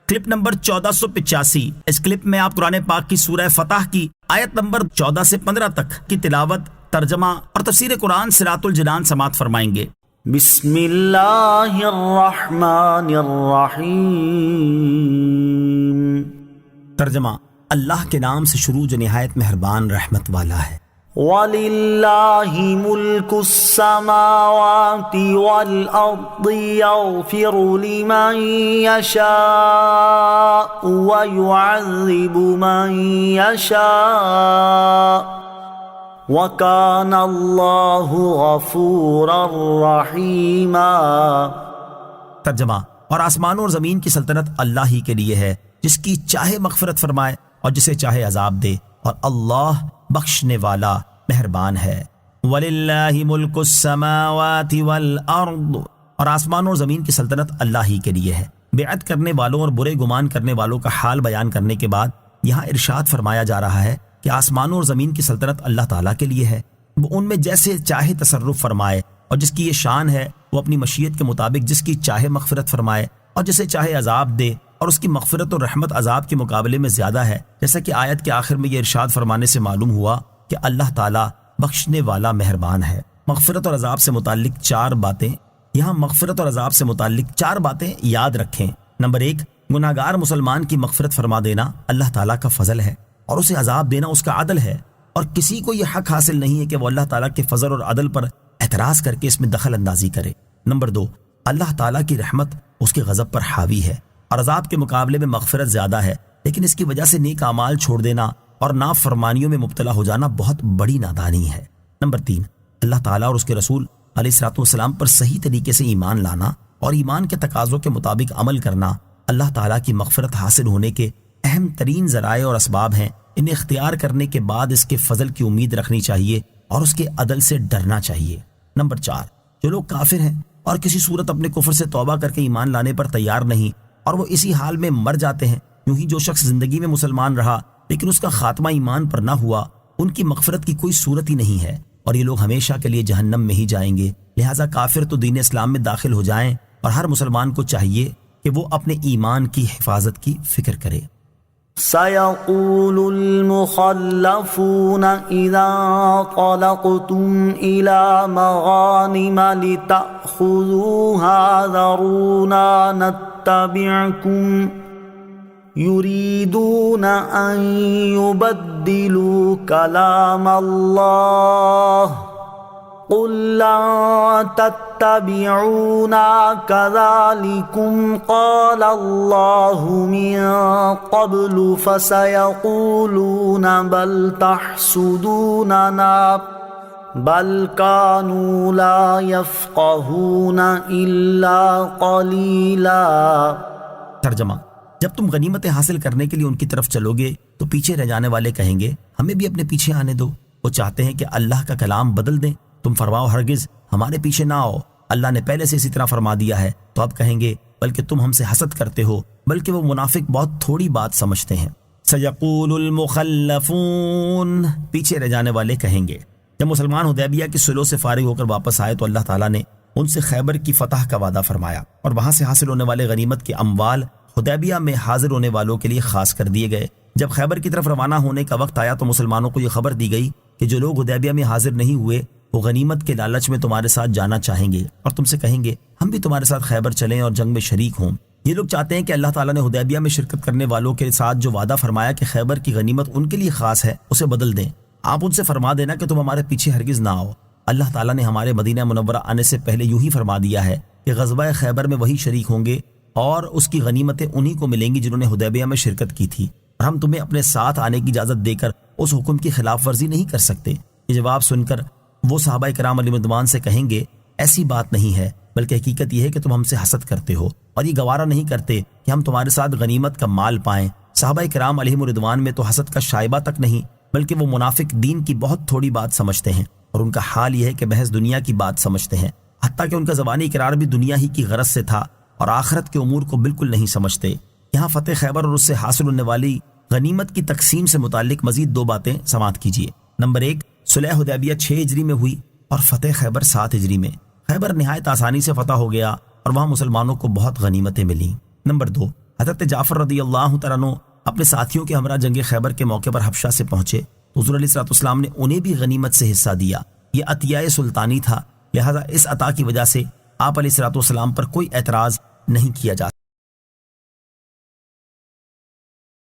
Clip number 1485۔ اس clip میں آپ قرآن پاک کی سورہ فتح کی آیت نمبر 14 سے 15 تک کی تلاوت، ترجمہ اور تفسیر قرآن صراط الجنان سماعت فرمائیں گے۔ بسم اللہ الرحمن الرحیم۔ ترجمہ، اللہ کے نام سے شروع جو نہایت مہربان رحمت والا ہے۔ وَلِلَّهِ مُلْكُ السَّمَاوَاتِ وَالْأَرْضِ يَغْفِرُ لِمَن يَشَاءُ وَيُعَذِّبُ مَن يَشَاءُ وَكَانَ اللَّهُ غَفُورًا رَحِيمًا۔ ترجمہ، اور آسمانوں اور زمین کی سلطنت اللہ ہی کے لیے ہے، جس کی چاہے مغفرت فرمائے اور جسے چاہے عذاب دے، اور اللہ بخشنے والا مہربان ہے۔ وَلِلَّهِ مُلْكُ السَّمَاوَاتِ وَالْأَرْضِ، اور آسمانوں اور زمین کی سلطنت اللہ ہی کے لیے ہے۔ بیعت کرنے والوں اور برے گمان کرنے والوں کا حال بیان کرنے کے بعد یہاں ارشاد فرمایا جا رہا ہے کہ آسمانوں اور زمین کی سلطنت اللہ تعالیٰ کے لیے ہے، وہ ان میں جیسے چاہے تصرف فرمائے، اور جس کی یہ شان ہے وہ اپنی مشیت کے مطابق جس کی چاہے مغفرت فرمائے اور جسے چاہے عذاب دے، اور اس کی مغفرت اور رحمت عذاب کے مقابلے میں زیادہ ہے، جیسا کہ آیت کے آخر میں یہ ارشاد فرمانے سے معلوم ہوا کہ اللہ تعالیٰ بخشنے والا مہربان ہے۔ مغفرت اور عذاب سے متعلق چار باتیں، یہاں مغفرت اور عذاب سے متعلق چار باتیں یاد رکھیں۔ نمبر 1، گناہگار مسلمان کی مغفرت فرما دینا اللہ تعالیٰ کا فضل ہے، اور اسے عذاب دینا اس کا عدل ہے، اور کسی کو یہ حق حاصل نہیں ہے کہ وہ اللہ تعالیٰ کے فضل اور عدل پر اعتراض کر کے اس میں دخل اندازی کرے۔ نمبر 2، اللہ تعالیٰ کی رحمت اس کے غضب پر حاوی ہے، اور عذاب کے مقابلے میں مغفرت زیادہ ہے، لیکن اس کی وجہ سے نیک اعمال چھوڑ دینا اور نافرمانیوں میں مبتلا ہو جانا بہت بڑی نادانی ہے۔ نمبر 3، اللہ تعالیٰ اور اس کے رسول علیہ الصلوۃ والسلام پر صحیح طریقے سے ایمان لانا اور ایمان کے تقاضوں کے مطابق عمل کرنا اللہ تعالیٰ کی مغفرت حاصل ہونے کے اہم ترین ذرائع اور اسباب ہیں۔ انہیں اختیار کرنے کے بعد اس کے فضل کی امید رکھنی چاہیے اور اس کے عدل سے ڈرنا چاہیے۔ نمبر 4، جو لوگ کافر ہیں اور کسی صورت اپنے کفر سے توبہ کر کے ایمان لانے پر تیار نہیں اور وہ اسی حال میں مر جاتے ہیں، یوں ہی جو شخص زندگی میں مسلمان رہا لیکن اس کا خاتمہ ایمان پر نہ ہوا، ان کی مغفرت کی کوئی صورت ہی نہیں ہے، اور یہ لوگ ہمیشہ کے لیے جہنم میں ہی جائیں گے۔ لہٰذا کافر تو دین اسلام میں داخل ہو جائیں، اور ہر مسلمان کو چاہیے کہ وہ اپنے ایمان کی حفاظت کی فکر کرے۔ سَيَقُولُ الْمُخَلَّفُونَ إِذَا انطَلَقْتُمْ إِلَى مَغَانِمَ لِتَأْخُذُوهَا ذَرُونَا نَتَّبِعْكُمْ يُرِيدُونَ أَن يُبَدِّلُوا كَلَامَ اللَّهِ قُل لَّن تَتَّبِعُونَا كَذَلِكُمْ قَالَ اللَّهُ مِن قَبْلُ فَسَيَقُولُونَ بَلْ تَحْسُدُونَنَا بَلْ كَانُوا لَا يَفْقَهُونَ إِلَّا قَلِيلًا۔ ترجمہ، جب تم غنیمتیں حاصل کرنے کے لیے ان کی طرف چلو گے تو پیچھے رہ جانے والے کہیں گے ہمیں بھی اپنے پیچھے آنے دو۔ وہ چاہتے ہیں کہ اللہ کا کلام بدل دیں، تم فرماؤ ہرگز ہمارے پیچھے نہ آؤ، اللہ نے پہلے سے اسی طرح فرما دیا ہے۔ تو اب کہیں گے بلکہ تم ہم سے حسد کرتے ہو، بلکہ وہ منافق بہت تھوڑی بات سمجھتے ہیں۔ سیقول المخلفون، پیچھے رہ جانے والے کہیں گے۔ جب مسلمان حدیبیہ کی صلح سے فارغ ہو کر واپس آئے تو اللہ تعالیٰ نے ان سے خیبر کی فتح کا وعدہ فرمایا، اور وہاں سے حاصل ہونے والے غنیمت کے اموال حدیبیہ میں حاضر ہونے والوں کے لیے خاص کر دیے گئے۔ جب خیبر کی طرف روانہ ہونے کا وقت آیا تو مسلمانوں کو یہ خبر دی گئی کہ جو لوگ حدیبیہ میں حاضر نہیں ہوئے وہ غنیمت کے لالچ میں تمہارے ساتھ جانا چاہیں گے، اور تم سے کہیں گے ہم بھی تمہارے ساتھ خیبر چلیں اور جنگ میں شریک ہوں۔ یہ لوگ چاہتے ہیں کہ اللہ تعالیٰ نے حدیبیہ میں شرکت کرنے والوں کے ساتھ جو وعدہ فرمایا کہ خیبر کی غنیمت ان کے لیے خاص ہے اسے بدل دیں۔ آپ ان سے فرما دینا کہ تم ہمارے پیچھے ہرگز نہ آؤ۔ اللہ تعالیٰ نے ہمارے مدینہ منورہ آنے سے پہلے یوں ہی فرما دیا ہے کہ غزوہ خیبر میں وہی شریک ہوں گے اور اس کی غنیمتیں انہی کو ملیں گی جنہوں نے حدیبیہ میں شرکت کی تھی، اور ہم تمہیں اپنے ساتھ آنے کی اجازت دے کر اس حکم کی خلاف ورزی نہیں کر سکتے۔ یہ جواب سن کر وہ صحابہ کرام علیہ رضوان سے کہیں گے ایسی بات نہیں ہے، بلکہ حقیقت یہ ہے کہ تم ہم سے حسد کرتے ہو اور یہ گوارا نہیں کرتے کہ ہم تمہارے ساتھ غنیمت کا مال پائیں۔ صحابہ کرام علیہ رضوان میں تو حسد کا شائبہ تک نہیں، بلکہ وہ منافق دین کی بہت تھوڑی بات سمجھتے ہیں، اور ان کا حال یہ ہے کہ محض دنیا کی بات سمجھتے ہیں، حتیٰ کہ ان کا زبانی اقرار بھی دنیا ہی کی غرض سے تھا اور آخرت کے امور کو بالکل نہیں سمجھتے۔ یہاں فتح خیبر اور اس سے حاصل ہونے والی غنیمت کی تقسیم سے متعلق مزید 2 باتیں سماعت کیجیے۔ نمبر 1، صلح حدیبیہ 6 ہجری میں ہوئی اور فتح خیبر 7 ہجری میں۔ خیبر نہایت آسانی سے فتح ہو گیا اور وہاں مسلمانوں کو بہت غنیمتیں ملیں۔ نمبر 2، حضرت جعفر رضی اللہ تعالیٰ عنہ اپنے ساتھیوں کے ہمراہ جنگ خیبر کے موقع پر حبشہ سے پہنچے تو حضور علیہ الصلوۃ والسلام نے انہیں بھی غنیمت سے حصہ دیا۔ یہ عطیہ سلطانی تھا، لہذا اس عطا کی وجہ سے آپ علیہ الصلوۃ والسلام پر کوئی اعتراض نہیں کیا جا